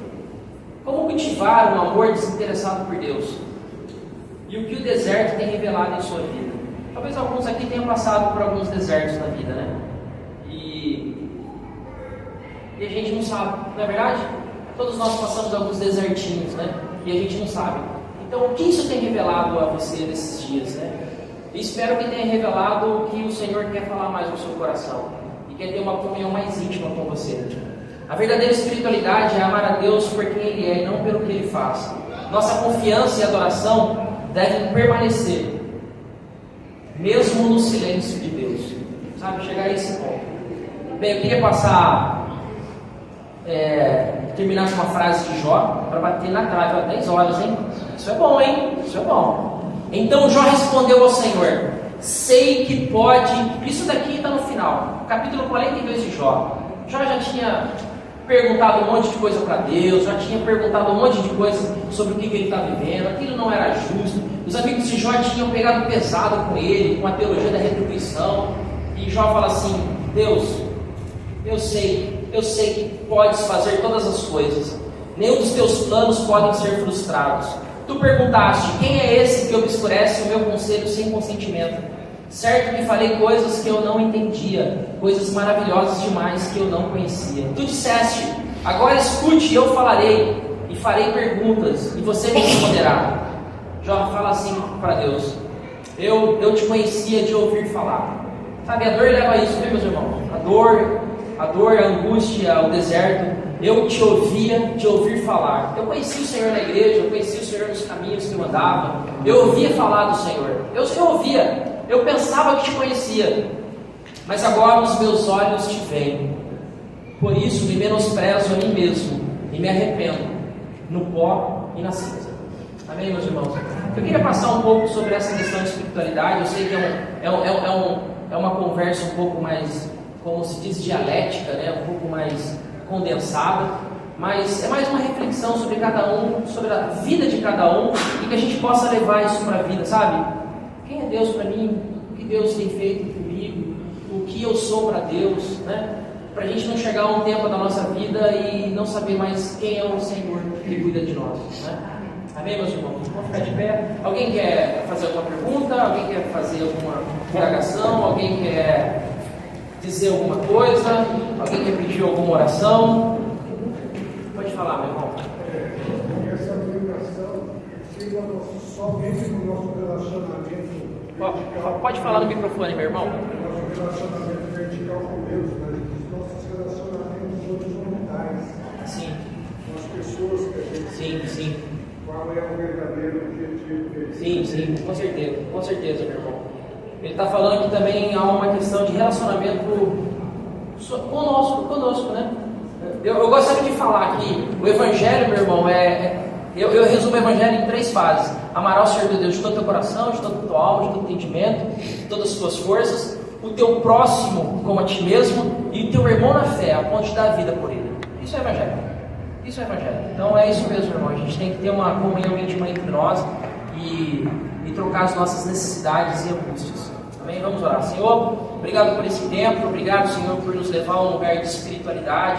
Como cultivar um amor desinteressado por Deus? E o que o deserto tem revelado em sua vida? Talvez alguns aqui tenham passado por alguns desertos na vida, né? E a gente não sabe, não é verdade? Todos nós passamos alguns desertinhos, né? E a gente não sabe. Então, o que isso tem revelado a você nesses dias, né? E espero que tenha revelado que o Senhor quer falar mais no seu coração e quer ter uma comunhão mais íntima com você. A verdadeira espiritualidade é amar a Deus por quem Ele é e não pelo que Ele faz. Nossa confiança e adoração devem permanecer, mesmo no silêncio de Deus. Sabe, chegar a esse ponto. Bem, eu queria terminar com uma frase de Jó, para bater na trave, 10 horas, hein? Isso é bom, hein? Isso é bom. Então Jó respondeu ao Senhor: sei que pode. Isso daqui está no final, capítulo 42 de Jó. Jó já tinha perguntado um monte de coisa para Deus, já tinha perguntado um monte de coisa sobre o que ele está vivendo, aquilo não era justo. Os amigos de Jó tinham pegado pesado com ele, com a teologia da retribuição. E Jó fala assim: Deus, eu sei que podes fazer todas as coisas, nenhum dos teus planos podem ser frustrados. Tu perguntaste: quem é esse que obscurece o meu conselho sem consentimento? Certo que falei coisas que eu não entendia, coisas maravilhosas demais que eu não conhecia. Tu disseste: agora escute, eu falarei, e farei perguntas, e você me responderá. Jó fala assim para Deus: eu te conhecia de ouvir falar. Sabe, a dor leva a isso, viu, meus irmãos? A dor, a angústia, o deserto. Eu te ouvia de ouvir falar. Eu conhecia o Senhor na igreja, eu conhecia o Senhor nos caminhos que eu andava. Eu ouvia falar do Senhor. Eu ouvia, eu pensava que te conhecia. Mas agora os meus olhos te veem. Por isso me menosprezo a mim mesmo e me arrependo no pó e na cinza. Amém, meus irmãos? Eu queria passar um pouco sobre essa questão de espiritualidade. Eu sei que é uma conversa um pouco mais, como se diz, dialética, né? Um pouco mais condensada, mas é mais uma reflexão sobre cada um, sobre a vida de cada um, e que a gente possa levar isso para a vida, sabe? Quem é Deus para mim? O que Deus tem feito comigo? O que eu sou para Deus, né? Para a gente não chegar a um tempo da nossa vida e não saber mais quem é o Senhor que cuida de nós, né? Amém, meus irmãos? Vamos ficar de pé. Alguém quer fazer alguma pergunta? Alguém quer fazer alguma indagação? Alguém quer dizer alguma coisa? Alguém quer pedir alguma oração? Pode falar, meu irmão. Essa orientação chega somente no nosso relacionamento. Pode falar no microfone, meu irmão. Nosso relacionamento vertical com Deus, mas os nossos relacionamentos horizontais. Sim. Com as pessoas que a gente. Sim. Qual é o verdadeiro objetivo deles? Sim, com certeza, meu irmão. Ele está falando que também há uma questão de relacionamento conosco, né? Eu gosto sempre de falar que o Evangelho, meu irmão, eu resumo o Evangelho em 3 fases: amarás o Senhor teu Deus de todo o teu coração, de toda a tua alma, de todo o entendimento, de todas as tuas forças, o teu próximo como a ti mesmo, e o teu irmão na fé, a ponto de dar a vida por ele. Isso é Evangelho. Isso é Evangelho. Então é isso mesmo, irmão. A gente tem que ter uma comunhão íntima entre nós e trocar as nossas necessidades e angústias. Amém? Vamos orar. Senhor, obrigado por esse tempo. Obrigado, Senhor, por nos levar a um lugar de espiritualidade.